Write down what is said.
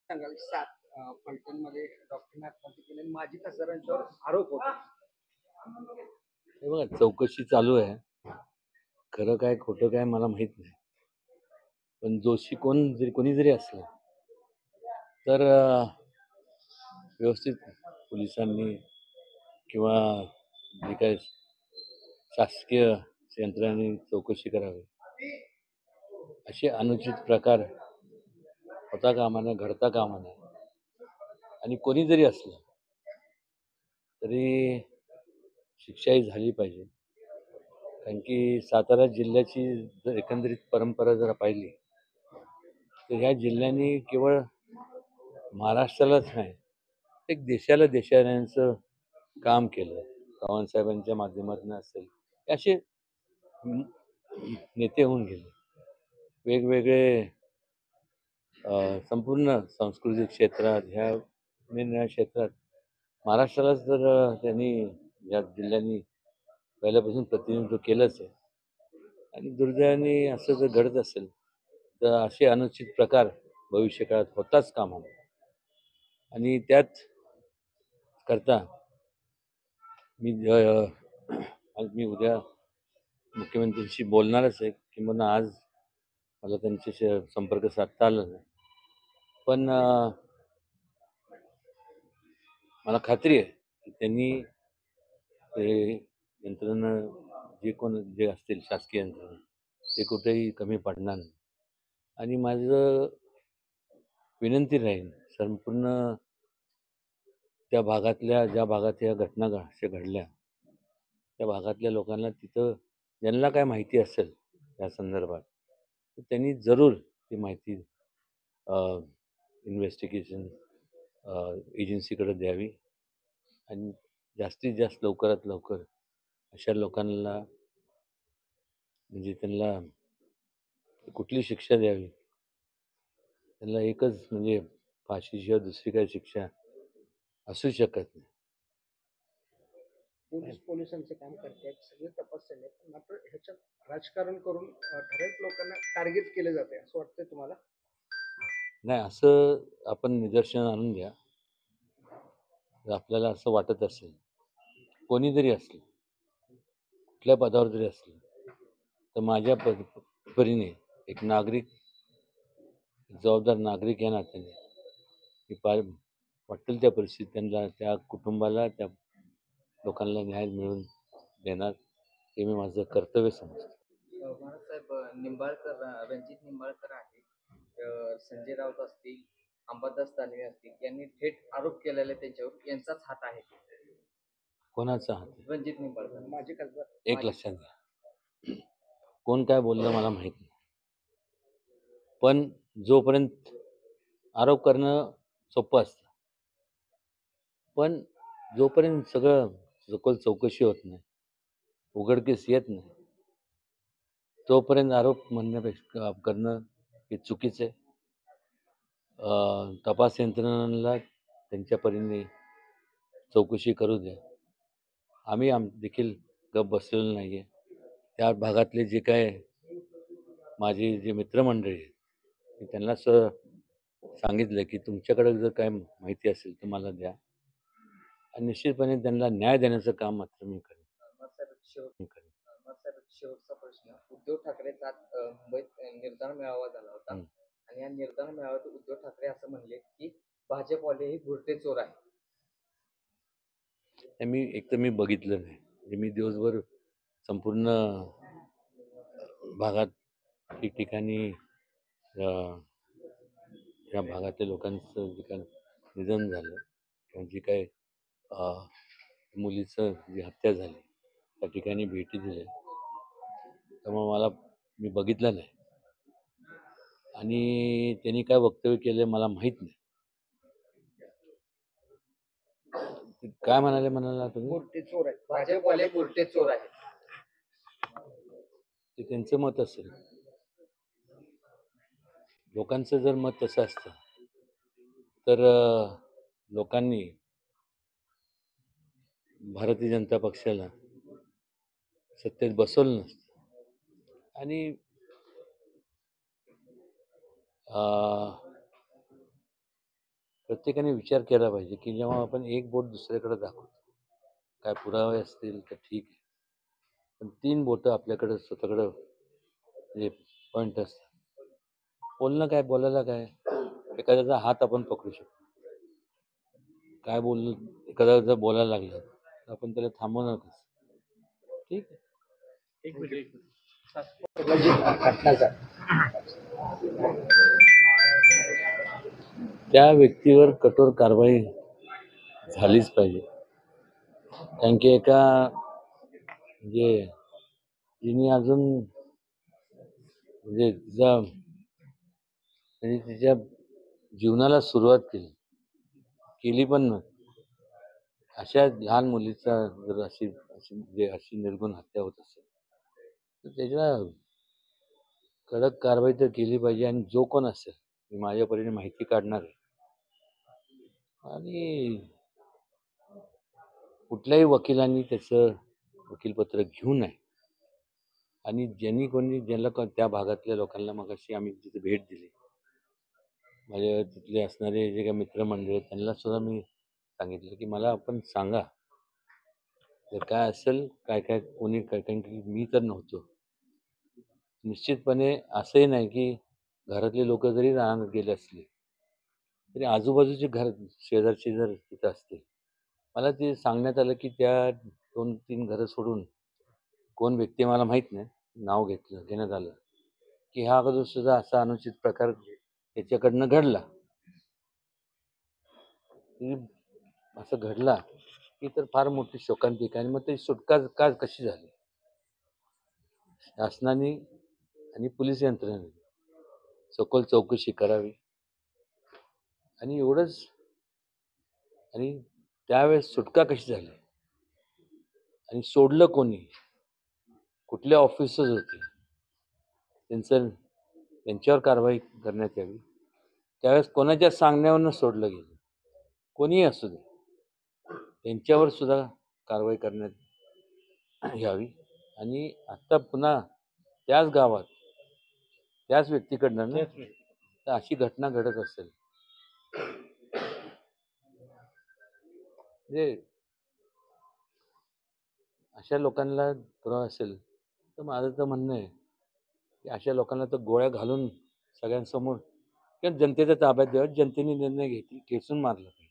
सांगाल फलटणमध्ये डॉक्टरने आत्महत्या केली आणि माजी खासदारांच्यावर आरोप होता. हे बघा, चौकशी चालू आहे. खरं काय खोटं काय मला माहित नाही. पण दोषी कोणी जरी असलं तर व्यवस्थित पोलिसांनी किंवा जे काय शासकीय यंत्रणांनी चौकशी करावी. असे अनुचित प्रकार होता कामा नये, घडता कामा नये. आणि कोणी जरी असलं तरी शिक्षाही झाली पाहिजे. कारण की सातारा जिल्ह्याची जर एकंदरीत परंपरा जर पाहिली तर ह्या जिल्ह्याने केवळ महाराष्ट्रालाच नाही, एक देशाला काम केलं. चव्हाणसाहेबांच्या माध्यमातून असेल, हे असे नेते होऊन गेले. वेगवेगळे संपूर्ण सांस्कृतिक क्षेत्रात, ह्या निरनिराळ्या क्षेत्रात महाराष्ट्रालाच जर त्यांनी या जिल्ह्यांनी पहिल्यापासून प्रतिनिधित्व केलंच आहे. आणि दुर्दैवाने असं जर घडत असेल तर असे अनुचित प्रकार भविष्यकाळात होताच कामा नये. आणि त्यात करता मी आज मी उद्या मुख्यमंत्र्यांशी बोलणारच आहे, किंवा आज मला त्यांच्याशी संपर्क साधता आला नाही. पण मला खात्री आहे की त्यांनी ते यंत्रणा जे असतील शासकीय यंत्रणा ते कुठेही कमी पडणार नाही. आणि माझं विनंती राहील संपूर्ण ज्या भागात या घटना अशा घडल्या त्या भागातल्या लोकांना, तिथं ज्यांना काय माहिती असेल या संदर्भात, तर त्यांनी जरूर ती माहिती इन्व्हेस्टिगेशन एजन्सीकडे द्यावी. आणि जास्तीत जास्त लवकरात लवकर अशा लोकांना, म्हणजे त्यांना कुठली शिक्षा द्यावी, त्यांना एकच म्हणजे फाशीशिवाय दुसरी काही शिक्षा असू शकत नाही. पोलिसांचं काम करतात, सगळे तपासले, पण मात्र ह्याच्यात राजकारण करून ठराविक लोकांना टार्गेट केले जाते असं वाटतंय तुम्हाला? नाही, असं आपण निदर्शन आणून द्या. जर आपल्याला असं वाटत असेल, कोणी जरी असलं, कुठल्या पदावर जरी असलं, तर माझ्या परीने एक जबाबदार नागरिक या नात्याने मी वाटेल त्या परिस्थितीत त्यांना, त्या कुटुंबाला, त्या लोकांना न्याय मिळवून देणार, हे मी माझं कर्तव्य समजतो. महाराजसाहेब निंबाळकर, रणजित निंबाळकर आहे, संजय राऊत असतील, अंबादास दानवे असतील, यांनी थेट आरोप केलेले त्यांच्यावर यांचाच हात आहे. कोणाचा हात आहे? रणजित निंबाळकर माजी खासदार. एक लक्षात घ्या, कोण काय बोललं मला माहित नाही. पण जोपर्यंत आरोप करणं सोपं असतं, पण जोपर्यंत सगळं सखोल चौकशी होत नाही, उघडकीस येत नाही, तोपर्यंत आरोप म्हणण्यापेक्षा करणं हे चुकीचं आहे. तपास यंत्रणांना त्यांच्या परीने चौकशी करू द्या. आम्ही देखील गप बसलेलो नाही आहे. त्या भागातले जे काय माझे जे मित्रमंडळी आहेत, मी त्यांना सांगितलं की तुमच्याकडे जर काय माहिती असेल तर मला द्या, आणि निश्चितपणे त्यांना न्याय देण्याचं काम मात्र मी करेन. शेवटचा प्रश्न, उद्धव ठाकरेचा मुंबईत निर्धार मेळावा झाला होता आणि या निर्धार मेळाव्यात उद्धव ठाकरे असं म्हणले की भाजपवाले हे घुरटे चोर आहे. मी बघितलं नाही, म्हणजे मी दिवसभर संपूर्ण भागात ठिकठिकाणी या भागातल्या लोकांचं जे काय निधन झालं किंवा जी काय मुलीचं जी हत्या झाली त्या ठिकाणी भेटी दिल्या, त्यामुळे मी बघितलं नाही. आणि त्यांनी काय वक्तव्य केलं मला माहीत नाही. काय म्हणाला तुम्ही? घोरटे चोर आहेत, भाजपवाले घुरटे चोर आहेत. ते त्यांचं मत असेल. लोकांचं जर मत तसं असतं तर लोकांनी भारतीय जनता पक्षाला सत्तेत बसवलं नसतं. आणि प्रत्येकाने विचार केला पाहिजे की जेव्हा आपण एक बोट दुसऱ्याकडे दाखवतो, काय पुरावे असतील तर ठीक आहे, पण 3 बोटं आपल्याकडे स्वतःकडं म्हणजे पॉईंट असतात. बोलणं काय, बोलायला काय, एखाद्याचा हात आपण पकडू शकतो. काय बोललं, एखादा जर बोलायला लागलं तर आपण त्याला थांबवणार कसं? ठीक आहे. सासवडला जी घटना झाली त्या व्यक्तीवर कठोर कारवाई झालीच पाहिजे. कारण की एका म्हणजे तिने अजून म्हणजे तिच्या जीवनाला सुरुवात केली पण नव्हती. अशा लहान मुलीचा जर अशी अशी म्हणजे अशी निर्गुण हत्या होत असेल तर त्याच्या कडक कारवाई तर केली पाहिजे. आणि जो कोण असेल, मी माझ्या परीने माहिती काढणार आहे आणि कुठल्याही वकिलांनी त्याचं वकीलपत्र घेऊ नये. आणि ज्याला त्या भागातल्या लोकांना मगाशी आम्ही तिथे भेट दिली, माझ्या तिथले असणारे जे काही मित्रमंडळी आहेत त्यांना सुद्धा मी सांगितलं की मला आपण सांगा जर काय असेल, काय काय कोणी काय, कारण की मी तर नव्हतो. निश्चितपणे असंही नाही की घरातले लोक जरी रानात गेले असले तरी आजूबाजूचे घर शेजारचे जर तिथं असतील, मला ते सांगण्यात आलं की त्या 2-3 घरं सोडून कोण व्यक्ती मला माहीत नाही, नाव घेण्यात आलं की हा अगोदर सुद्धा असा अनुचित प्रकार त्याच्याकडनं घडला. की असं घडला की तर फार मोठी शोकांतिका. आणि मग ते सुटका का कशी झाली? शासनाने आणि पोलीस यंत्रणेने सखोल चौकशी करावी. आणि एवढंच. आणि त्यावेळेस सुटका कशी झाली आणि सोडलं कोणी, कुठले ऑफिसर्स होते, त्यांच्यावर कारवाई करण्यात यावी. त्यावेळेस कोणाच्या सांगण्यावरनं सोडलं गेलं, कोणीही असू दे, त्यांच्यावर सुद्धा कारवाई करण्यात यावी. आणि आत्ता पुन्हा त्याच गावात त्याच व्यक्तीकडनं ना तर अशी घटना घडत असेल म्हणजे अशा लोकांना पुरावा असेल तर माझं तर म्हणणं आहे की अशा लोकांना तर गोळ्या घालून सगळ्यांसमोर किंवा जनतेच्या ताब्यात द्याव्यात. जनतेने निर्णय घेसून मारला पाहिजे.